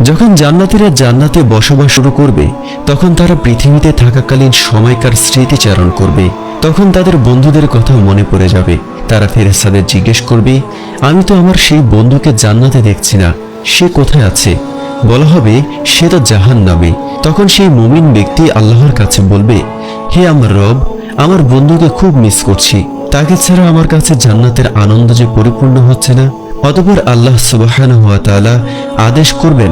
যখন জান্নাতীরা জান্নাতে বসবাস শুরু করবে, তখন তারা পৃথিবীতে থাকাকালীন সময়কার স্মৃতিচারণ করবে। তখন তাদের বন্ধুদের কথা মনে পড়ে যাবে। তারা ফেরেশতাদের জিজ্ঞেস করবে, আমি তো আমার সেই বন্ধুকে জান্নাতে দেখছি না, সে কোথায় আছে? বলা হবে, সে তো জাহান্নামে। তখন সেই মুমিন ব্যক্তি আল্লাহর কাছে বলবে, হে আমার রব, আমার বন্ধুকে খুব মিস করছি, তাকে ছাড়া আমার কাছে জান্নাতের আনন্দ যে পরিপূর্ণ হচ্ছে না। অতঃপর আল্লাহ সুবহানাহু ওয়া তাআলা আদেশ করবেন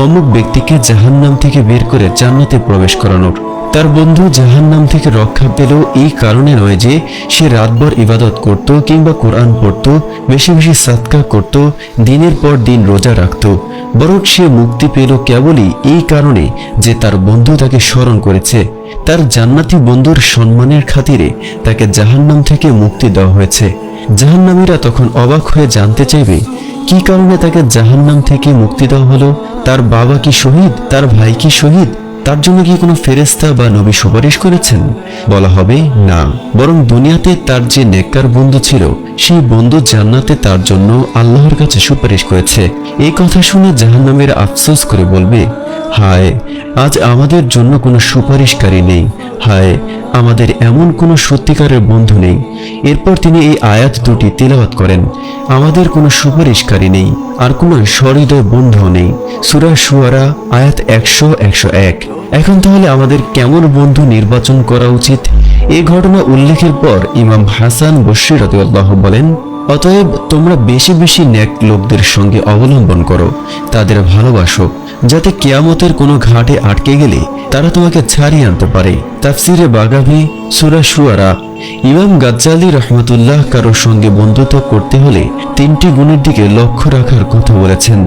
অমুক ব্যক্তিকে জাহান্নাম থেকে বের করে জান্নাতে প্রবেশ করানোর। তার বন্ধু জাহান্নাম থেকে রক্ষা পেল এই কারণে নয় যে সে রাতভর ইবাদত করত কিংবা কোরআন পড়ত, বেশি বেশি সাদকা করত, দিনের পর দিন রোজা রাখত, বরং সে মুক্তি পেল কেবলই এই কারণে যে তার বন্ধু তাকে স্মরণ করেছে। তার জান্নাতি বন্ধুর সম্মানের খাতিরে তাকে জাহান্নাম থেকে মুক্তি দেওয়া হয়েছে। জাহান্নামীরা তখন অবাক হয়ে জানতে চাইবে, কি কারণে তাকে জাহান্নাম থেকে মুক্তি দেওয়া হলো? তার বাবা কি শহীদ? তার ভাই কি শহীদ? তার জন্য কি কোনো ফেরেশতা বা নবী সুপারিশ করেছেন? বলা হবে, না, বরং দুনিয়াতে তার যে নেককার বন্ধু ছিল, সেই বন্ধু জান্নাতে তার জন্য আল্লাহর কাছে সুপারিশ করেছে। এই কথা শুনে জাহান্নামীরা আফসোস করে বলবে, হায়, আজ আমাদের জন্য কোনো সুপারিশকারী নেই, হায়, আমাদের এমন কোনো সত্যিকারের বন্ধু নেই। এরপর তিনি এই আয়াত দুটি তিলাওয়াত করেন, আমাদের কোনো সুপারিশকারী নেই, আর কোনো সহৃদয় বন্ধুও নেই। সূরা শুআরা আয়াত 100-101। এখন তাহলে আমাদের কেমন বন্ধু নির্বাচন করা উচিত? এই ঘটনা উল্লেখের পর ইমাম হাসান বসরি রাদিয়াল্লাহু বলেন, অতএব তোমরা বেশি বেশি নেক লোকদের সঙ্গে অবলম্বন করো, তাদের ভালোবাসো, যাতে কিয়ামতের কোনো ঘাটে আটকে গেলে তারা তোমাকে ছাড়িয়ে আনতে পারে। তাফসিরে বাগাভি সূরা শুআরা। ইমাম গাজ্জালি রহমাতুল্লাহ কারোর সঙ্গে বন্ধুত্ব করতে হলে 3টি গুণের দিকে লক্ষ্য রাখার কথা বলেছেন।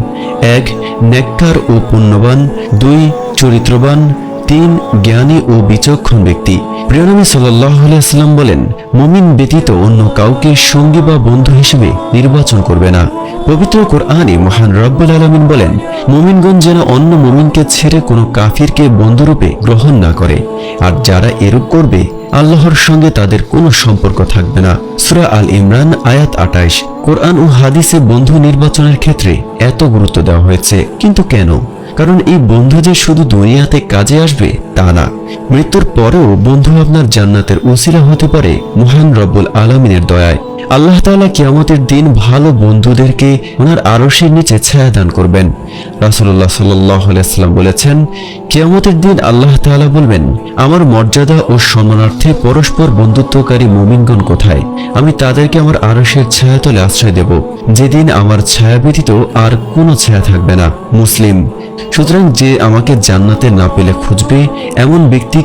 1. নেককার ও পুণ্যবান। 2. চরিত্রবান। 3. জ্ঞানী ও বিচক্ষণ ব্যক্তি। প্রিয় নবী সাল্লাল্লাহু আলাইহি ওয়াসাল্লাম বলেন, মুমিন ব্যতীত অন্য কাউকে সঙ্গী বা বন্ধু হিসেবে নির্বাচন করবে না। পবিত্র কোরআনে মহান রব্বুল আলামিন বলেন, মুমিনগণ যেন অন্য মুমিনকে ছেড়ে কোনো কাফিরকে বন্ধুরূপে গ্রহণ না করে, আর যারা এরূপ করবে আল্লাহর সঙ্গে তাদের কোনো সম্পর্ক থাকবে না। সূরা আল ইমরান আয়াত 28। কোরআন ও হাদিসে বন্ধু নির্বাচনের ক্ষেত্রে এত গুরুত্ব দেওয়া হয়েছে, কিন্তু কেন? কারণ এই বন্ধু যে শুধু দুনিয়াতে কাজে আসবে তা না, মৃত্যুর পরেও বন্ধু আপনার জান্নাতের উসিলা হতে পারে মহান রব্বুল আলামিনের দয়ায়। আল্লাহ তাআলা কিয়ামতের দিন ভালো বন্ধুদেরকে ওনার আরশের নিচে ছায়া দান করবেন। রাসূলুল্লাহ সাল্লাল্লাহু আলাইহি ওয়াসাল্লাম বলেছেন, কিয়ামতের দিন আল্লাহ তাআলা বলবেন, আমার মর্যাদা ও সম্মানার্থে পরস্পর বন্ধুত্বকারী মুমিনগণ কোথায়? আমি তাদেরকে আমার আরশের ছায়াতলে আশ্রয় দেব, যেদিন আমার ছায়া ব্যতীত আর কোনো ছায়া থাকবে না। মুসলিম। সুতরাং যে আমাকে জান্নাতে না পেলে খুঁজবে, এমন ব্যক্তিকে